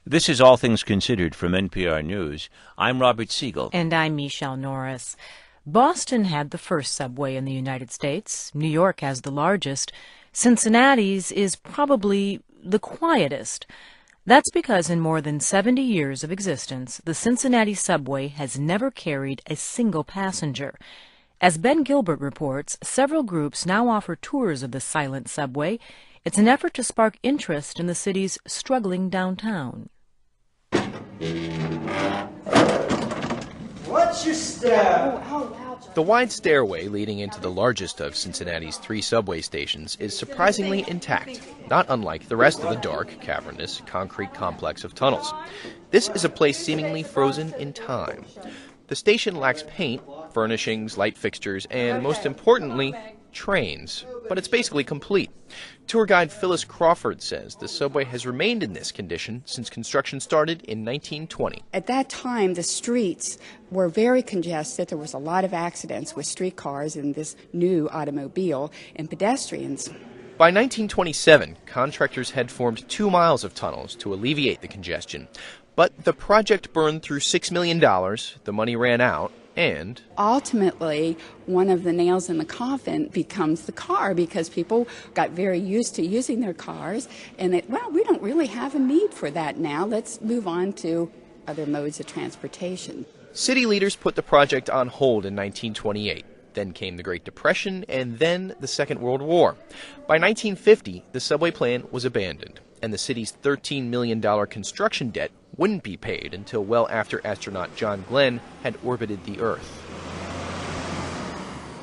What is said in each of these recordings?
This is All Things Considered from NPR News. I'm Robert Siegel. And I'm Michelle Norris. Boston had the first subway in the United States. New York has the largest. Cincinnati's is probably the quietest. That's because in more than 70 years of existence, the Cincinnati subway has never carried a single passenger. As Ben Gilbert reports, several groups now offer tours of the silent subway. It's an effort to spark interest in the city's struggling downtown. What's your step? The wide stairway leading into the largest of Cincinnati's 3 subway stations is surprisingly intact, not unlike the rest of the dark, cavernous, concrete complex of tunnels. This is a place seemingly frozen in time. The station lacks paint, furnishings, light fixtures, and most importantly, trains, but it's basically complete. Tour guide Phyllis Crawford says the subway has remained in this condition since construction started in 1920. At that time, the streets were very congested. There was a lot of accidents with streetcars and this new automobile and pedestrians. By 1927, contractors had formed 2 miles of tunnels to alleviate the congestion. But the project burned through $6 million, the money ran out, and ultimately, one of the nails in the coffin becomes the car because people got very used to using their cars and we don't really have a need for that now. Let's move on to other modes of transportation. City leaders put the project on hold in 1928. Then came the Great Depression and then the Second World War. By 1950, the subway plan was abandoned, and the city's $13 million construction debt wouldn't be paid until well after astronaut John Glenn had orbited the Earth.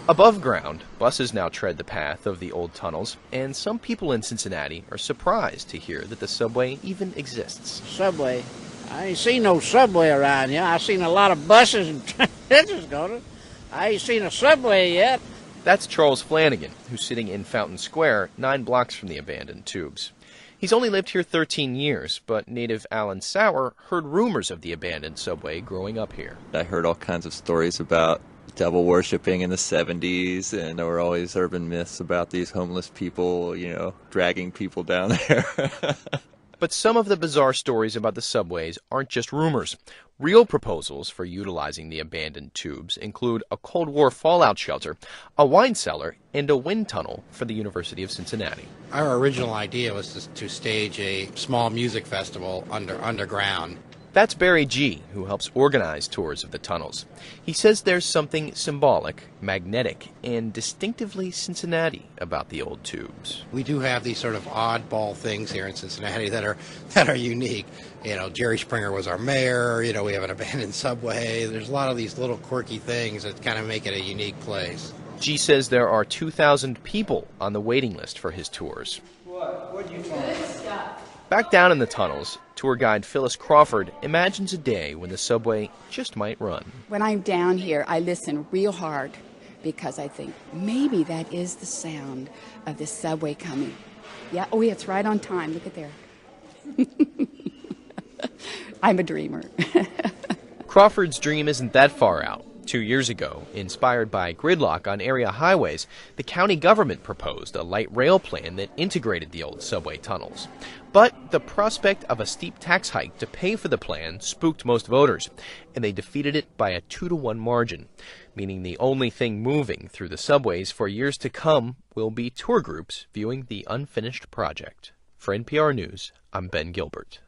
Above ground, buses now tread the path of the old tunnels, and some people in Cincinnati are surprised to hear that the subway even exists. Subway? I ain't seen no subway around here. I seen a lot of buses and transportation going. I ain't seen a subway yet. That's Charles Flanagan, who's sitting in Fountain Square, 9 blocks from the abandoned tubes. He's only lived here 13 years, but native Alan Sauer heard rumors of the abandoned subway growing up here. I heard all kinds of stories about devil worshipping in the 70s, and there were always urban myths about these homeless people, dragging people down there. But some of the bizarre stories about the subways aren't just rumors. Real proposals for utilizing the abandoned tubes include a Cold War fallout shelter, a wine cellar, and a wind tunnel for the University of Cincinnati. Our original idea was to stage a small music festival underground. That's Barry G., who helps organize tours of the tunnels. He says there's something symbolic, magnetic, and distinctively Cincinnati about the old tubes. We do have these sort of oddball things here in Cincinnati that are unique. Jerry Springer was our mayor. We have an abandoned subway. There's a lot of these little quirky things that kind of make it a unique place. G says there are 2,000 people on the waiting list for his tours. What'd you find? Good stuff. Back down in the tunnels, tour guide Phyllis Crawford imagines a day when the subway just might run. When I'm down here, I listen real hard because I think maybe that is the sound of the subway coming. Yeah, it's right on time. Look at there. I'm a dreamer. Crawford's dream isn't that far out. 2 years ago, inspired by gridlock on area highways, the county government proposed a light rail plan that integrated the old subway tunnels. But the prospect of a steep tax hike to pay for the plan spooked most voters, and they defeated it by a 2-to-1 margin, meaning the only thing moving through the subways for years to come will be tour groups viewing the unfinished project. For NPR News, I'm Ben Gilbert.